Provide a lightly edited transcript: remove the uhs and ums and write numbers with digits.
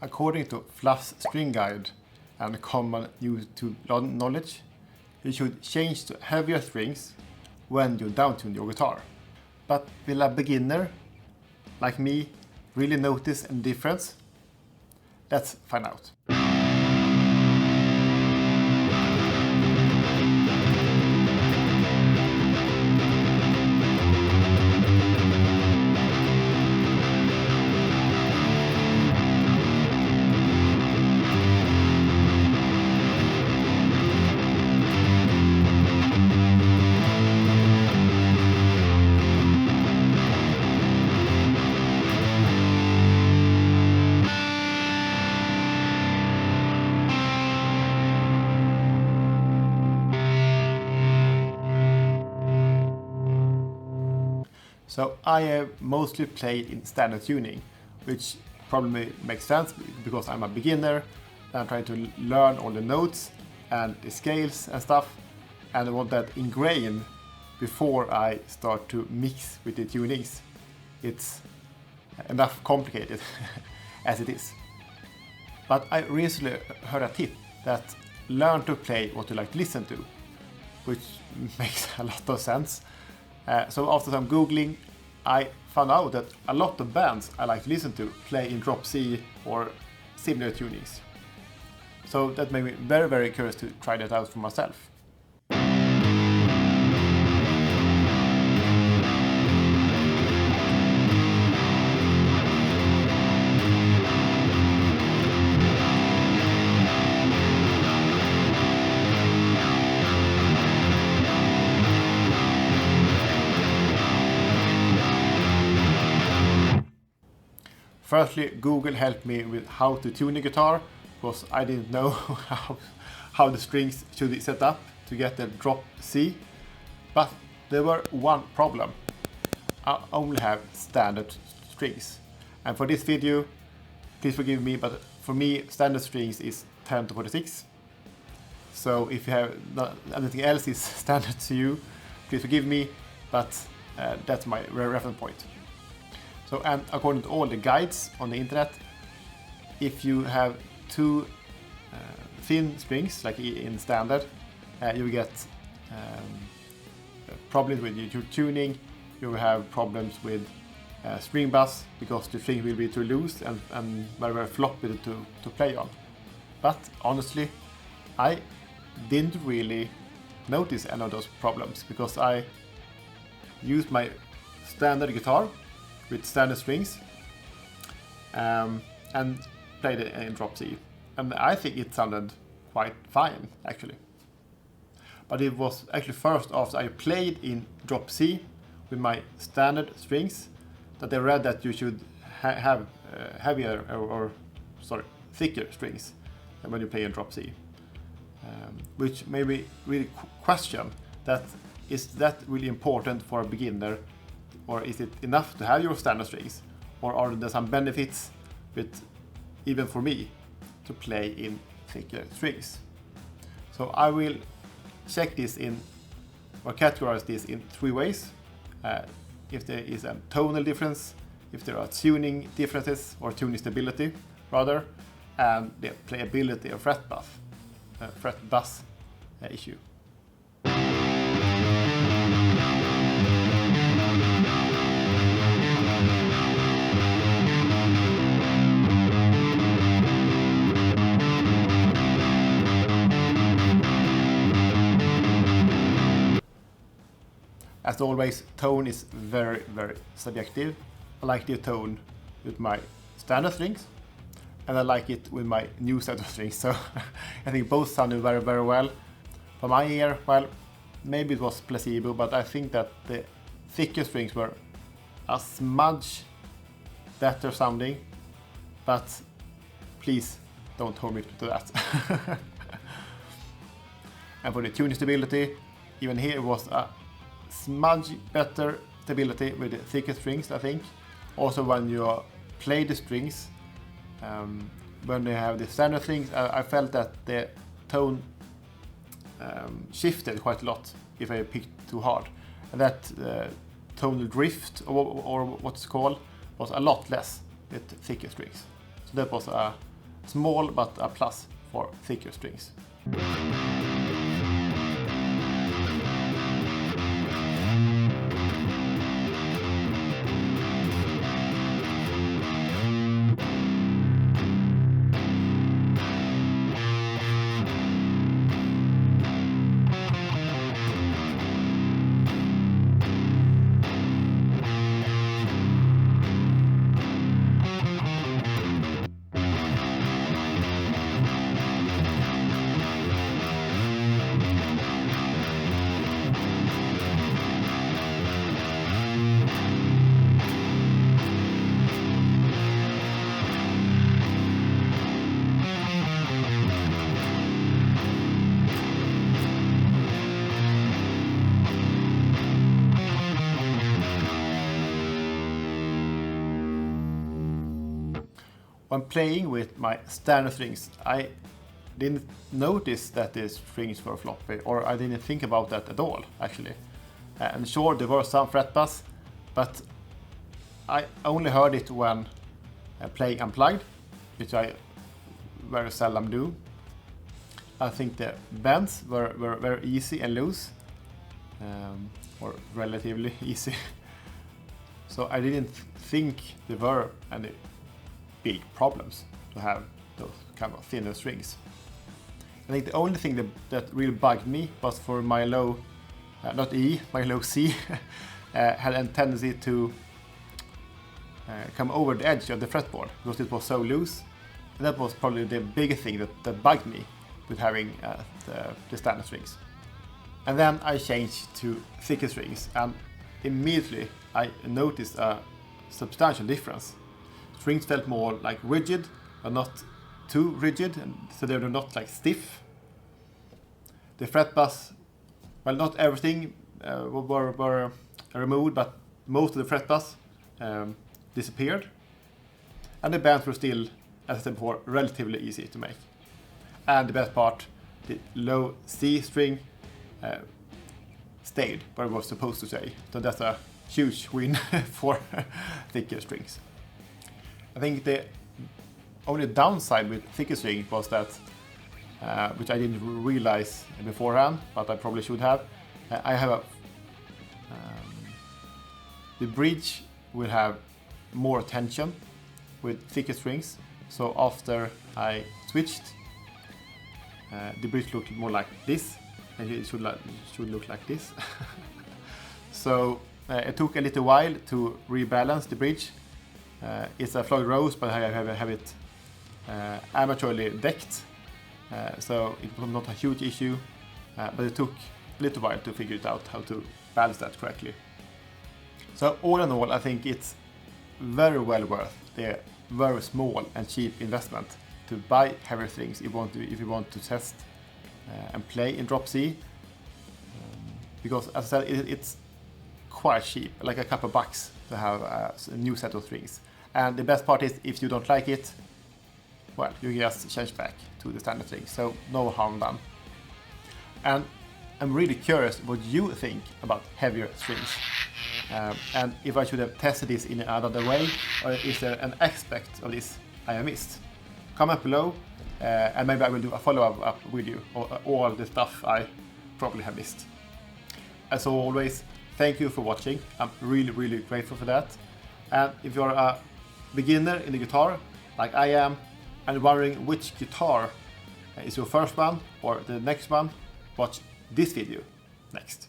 According to Fluff's string guide and common YouTube knowledge, you should change to heavier strings when you downtune your guitar. But will a beginner like me really notice any difference? Let's find out. So I have mostly played in standard tuning, which probably makes sense because I'm a beginner and I'm trying to learn all the notes and the scales and stuff, and I want that ingrained before I start to mix with the tunings. It's enough complicated as it is. But I recently heard a tip that learn to play what you like to listen to, which makes a lot of sense. So after some Googling, I found out that a lot of bands I like to listen to play in drop C or similar tunings. So that made me very, very curious to try that out for myself. Firstly, Google helped me with how to tune the guitar, because I didn't know how the strings should be set up to get the drop C. But there were one problem. I only have standard strings. And for this video, please forgive me, but for me, standard strings is 10 to 46. So if you have anything else is standard to you, please forgive me, but that's my reference point. So, and according to all the guides on the internet, if you have two thin strings, like in standard, you get problems with your tuning. You will have problems with string bass because the string will be too loose and very, very floppy to play on. But honestly, I didn't really notice any of those problems because I used my standard guitar with standard strings and played it in drop C, and I think it sounded quite fine actually. But it was actually first after I played in drop C with my standard strings that I read that you should have heavier thicker strings when you play in drop C, which made me really question that is that really important for a beginner. Or is it enough to have your standard strings? Or are there some benefits with, even for me, to play in thicker strings? So I will check this in, or categorize this in 3 ways. If there is a tonal difference, if there are tuning differences, or tuning stability rather, and the playability of fret bus issue. As always, tone is very, very subjective. I like the tone with my standard strings, and I like it with my new set of strings. So I think both sounded very, very well. For my ear, well, maybe it was placebo, but I think that the thicker strings were a smudge better sounding. But please don't hold me to that. And for the tuning stability, even here it was a smudge better stability with the thicker strings, I think. Also when you play the strings, when you have the standard strings, I felt that the tone shifted quite a lot if I picked too hard. And that tonal drift, or what's called, was a lot less with thicker strings. So that was a small but a plus for thicker strings. When playing with my standard strings, I didn't notice that the strings were floppy, or I didn't think about that at all, actually. And sure, there were some fret buzz, but I only heard it when playing unplugged, which I very seldom do. I think the bends were very easy and loose, or relatively easy. So I didn't think there were any big problems to have those kind of thinner strings. I think the only thing that really bugged me was for my low, not E, my low C, had a tendency to come over the edge of the fretboard because it was so loose. And that was probably the biggest thing that bugged me with having the standard strings. And then I changed to thicker strings, and immediately I noticed a substantial difference. Strings felt more like rigid, but not too rigid, and so they were not like stiff. The fret buzz, well, not everything were removed, but most of the fret buzz disappeared. And the bends were still, as I said before, relatively easy to make. And the best part, the low C string stayed where it was supposed to stay. So that's a huge win for thicker strings. I think the only downside with thicker string was that, which I didn't realize beforehand, but I probably should have. I have the bridge will have more tension with thicker strings. So after I switched, the bridge looked more like this, and it should look like this. So it took a little while to rebalance the bridge. It's a Floyd Rose, but I have it amateurly decked, so it was not a huge issue, but it took a little while to figure it out how to balance that correctly. So all in all, I think it's very well worth the very small and cheap investment to buy heavier strings if you want to test and play in drop C, because as I said, it's quite cheap, like a couple bucks to have a new set of strings. And the best part is, if you don't like it, well, you just change back to the standard string, so no harm done. And I'm really curious what you think about heavier strings, and if I should have tested this in another way, or is there an aspect of this I have missed? Comment below, and maybe I will do a follow-up video of all the stuff I probably have missed. As always, thank you for watching. I'm really grateful for that. And if you're a beginner in the guitar, like I am, and wondering which guitar is your first one or the next one, watch this video next.